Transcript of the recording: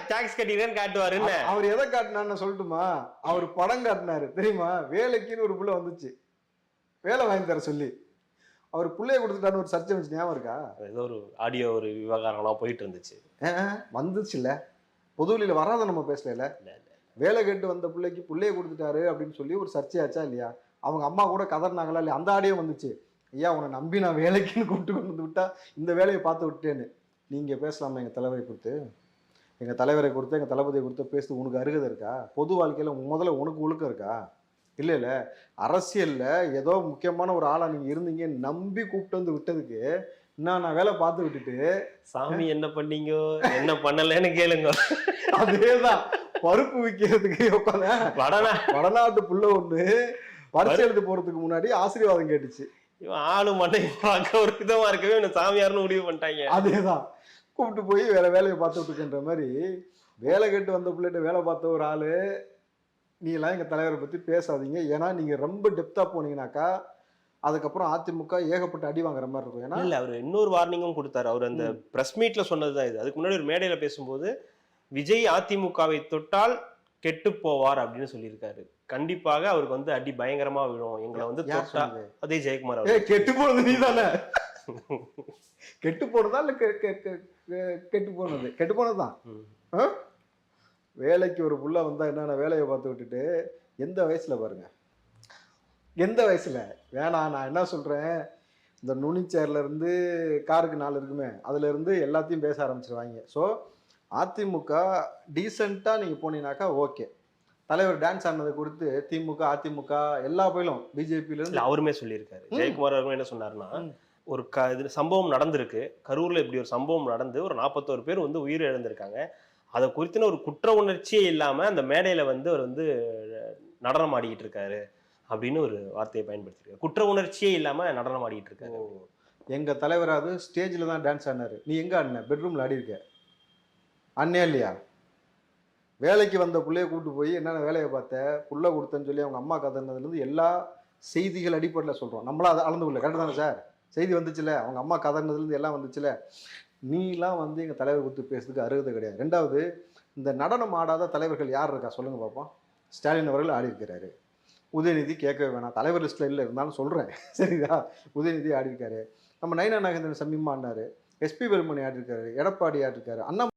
Tax கட்டிடுறேன்னு காட்டுவாரு. அவர் எதை காட்டினான்னு சொல்லட்டுமா? அவர் படம் காட்டினாரு தெரியுமா? வேலைக்குன்னு ஒரு புள்ள வந்துச்சு, வேலை வாங்கி தர சொல்லி. அவர் புள்ளைய கொடுத்துட்டான்னு ஒரு சர்ச்சை வந்துச்சு, ஞாபகம் இருக்கா? ஏதோ ஒரு ஆடியோ ஒரு விவகாரம்லாம் போயிட்டு இருந்துச்சு. வந்துச்சு இல்ல, பொதுவெளியில வராத நம்ம பேசல. வேலை கேட்டு வந்த பிள்ளைக்கு புள்ளைய கொடுத்துட்டாரு அப்படின்னு சொல்லி ஒரு சர்ச்சையாச்சா இல்லையா? அவங்க அம்மா கூட கதறினாங்களா இல்லையா? அந்த ஆடியோ வந்துச்சு. ஐயா உன்னை நம்பி நான் வேலைக்குன்னு கூப்பிட்டு கொண்டு வந்து விட்டா இந்த வேலையை பார்த்து விட்டேன்னு. நீங்க பேசலாமா எங்க தலைவரை கொடுத்து? எங்க தலைவரை கொடுத்து எங்க தளபதியை கொடுத்து பேசுறது உனக்கு அருகதை இருக்கா? பொது வாழ்க்கையில முதல்ல உனக்கு ஒழுக்கம் இருக்கா? இல்ல இல்ல, அரசியல்ல ஏதோ முக்கியமான ஒரு ஆளா நீங்க இருந்தீங்க நம்பி கூப்பிட்டு வந்து விட்டதுக்கு நான் வேலை பார்த்து விட்டுட்டு சாமி என்ன பண்ணீங்க என்ன பண்ணலன்னு கேளுங்க. அதேதான், பருப்பு விற்கிறதுக்கு உட்காந்து வடநாட்டு புள்ள ஒண்ணு பரிசு எழுதி போறதுக்கு முன்னாடி ஆசீர்வாதம் கேட்டுச்சு. இவன் ஆளு மண்ணை பார்க்க ஒரு விதமா இருக்கவே இவனை சாமியார்னு முடிவு பண்ணிட்டாங்க. அதேதான், கூப்பிட்டு போய் வேற வேலையை பார்த்துட்டு இருக்கின்ற மாதிரி வேலை கேட்டு வந்த பிள்ளைகிட்ட வேலை பார்த்த ஒரு ஆளு நீ எல்லாம் எங்க தலைவரை பத்தி பேசாதீங்க, ஏன்னா நீங்க ரொம்ப டெப்தா போனீங்கன்னாக்கா அதுக்கப்புறம் அதிமுக ஏகப்பட்ட அடி வாங்குற மாதிரி இருக்கும். ஏன்னா இல்ல அவர் இன்னொரு வார்னிங்கும் கொடுத்தாரு. அவர் அந்த பிரஸ் மீட்ல சொன்னதுதான் இது. அதுக்கு முன்னாடி ஒரு மேடையில பேசும்போது விஜய் அதிமுகவை தொட்டால் கெட்டு போவார் அப்படின்னு சொல்லியிருக்காரு. கண்டிப்பாக அவருக்கு வந்து அடி பயங்கரமா விழும். எங்களை வந்து தொட்டா அதே ஜெயக்குமார் கெட்டு போனது நீ தானே? கெட்டு போனதா இல்ல கெட்டு போனது? கெட்டு போனதுதான். வேலைக்கு ஒரு புள்ள வந்தா என்னென்ன வேலையை பார்த்து விட்டுட்டு எந்த வயசுல பாருங்க, எந்த வயசுல வேணாம். நான் என்ன சொல்றேன், இந்த நுனிச்சேர்ல இருந்து காருக்கு 4 இருக்குமே அதுல இருந்து எல்லாத்தையும் பேச ஆரம்பிச்சிருவாங்க. ஸோ அதிமுக டீசெண்டா நீங்க போனீங்கன்னாக்கா ஓகே. தலைவர் டான்ஸ் ஆனதை கொடுத்து திமுக அதிமுக எல்லா பயிலும் பிஜேபியில இருந்து அவருமே சொல்லியிருக்காரு. ஜெயக்குமார் அவர்கள் என்ன சொன்னாருன்னா, ஒரு இது சம்பவம் நடந்திருக்கு கரூர்ல, இப்படி ஒரு சம்பவம் நடந்து ஒரு 41 பேர் வந்து உயிர் இழந்திருக்காங்க. அதை குறித்துன ஒரு குற்ற உணர்ச்சியே இல்லாம அந்த மேடையில வந்து அவர் வந்து நடனம் ஆடிக்கிட்டு இருக்காரு அப்படின்னு ஒரு வார்த்தையை பயன்படுத்திருக்காரு. குற்ற உணர்ச்சியே இல்லாம நடனம் ஆடிட்டு இருக்காரு. எங்க தலைவராது ஸ்டேஜ்ல தான் டான்ஸ் ஆடினாரு. நீ எங்க ஆடின? பெட்ரூம்ல ஆடி இருக்க அண்ணே இல்லையா? வேலைக்கு வந்த பிள்ளைய கூப்பிட்டு போய் என்னென்ன வேலையை பார்த்த, புள்ள கொடுத்தேன்னு சொல்லி அவங்க அம்மா கதறினதுலேருந்து எல்லா செய்திகள் அடிப்படையில் சொல்கிறோம். நம்மளாம் அதை அளந்து கொள்ள கரெக்டு தானே சார்? செய்தி வந்துச்சுல, அவங்க அம்மா கதறினதுலேருந்து எல்லாம் வந்துச்சுல. நீலாம் வந்து எங்கள் தலைவர் கொடுத்து பேசுறதுக்கு அருகதை கிடையாது. ரெண்டாவது, இந்த நடனம் ஆடாத தலைவர்கள் யார் இருக்கா சொல்லுங்க பார்ப்போம். ஸ்டாலின் அவர்கள் ஆடி இருக்கிறாரு. உதயநிதி கேட்கவே வேணாம், தலைவர் லிஸ்ட்டில் இல்லை இருந்தாலும் சொல்கிறேன் சரிதா. உதயநிதி ஆடி இருக்காரு. நம்ம நயினா நாகேந்திரன் சமீபமாக ஆடினாரு. எஸ்பி வேலுமணி ஆடி இருக்காரு. எடப்பாடி ஆடி இருக்காரு. அண்ணா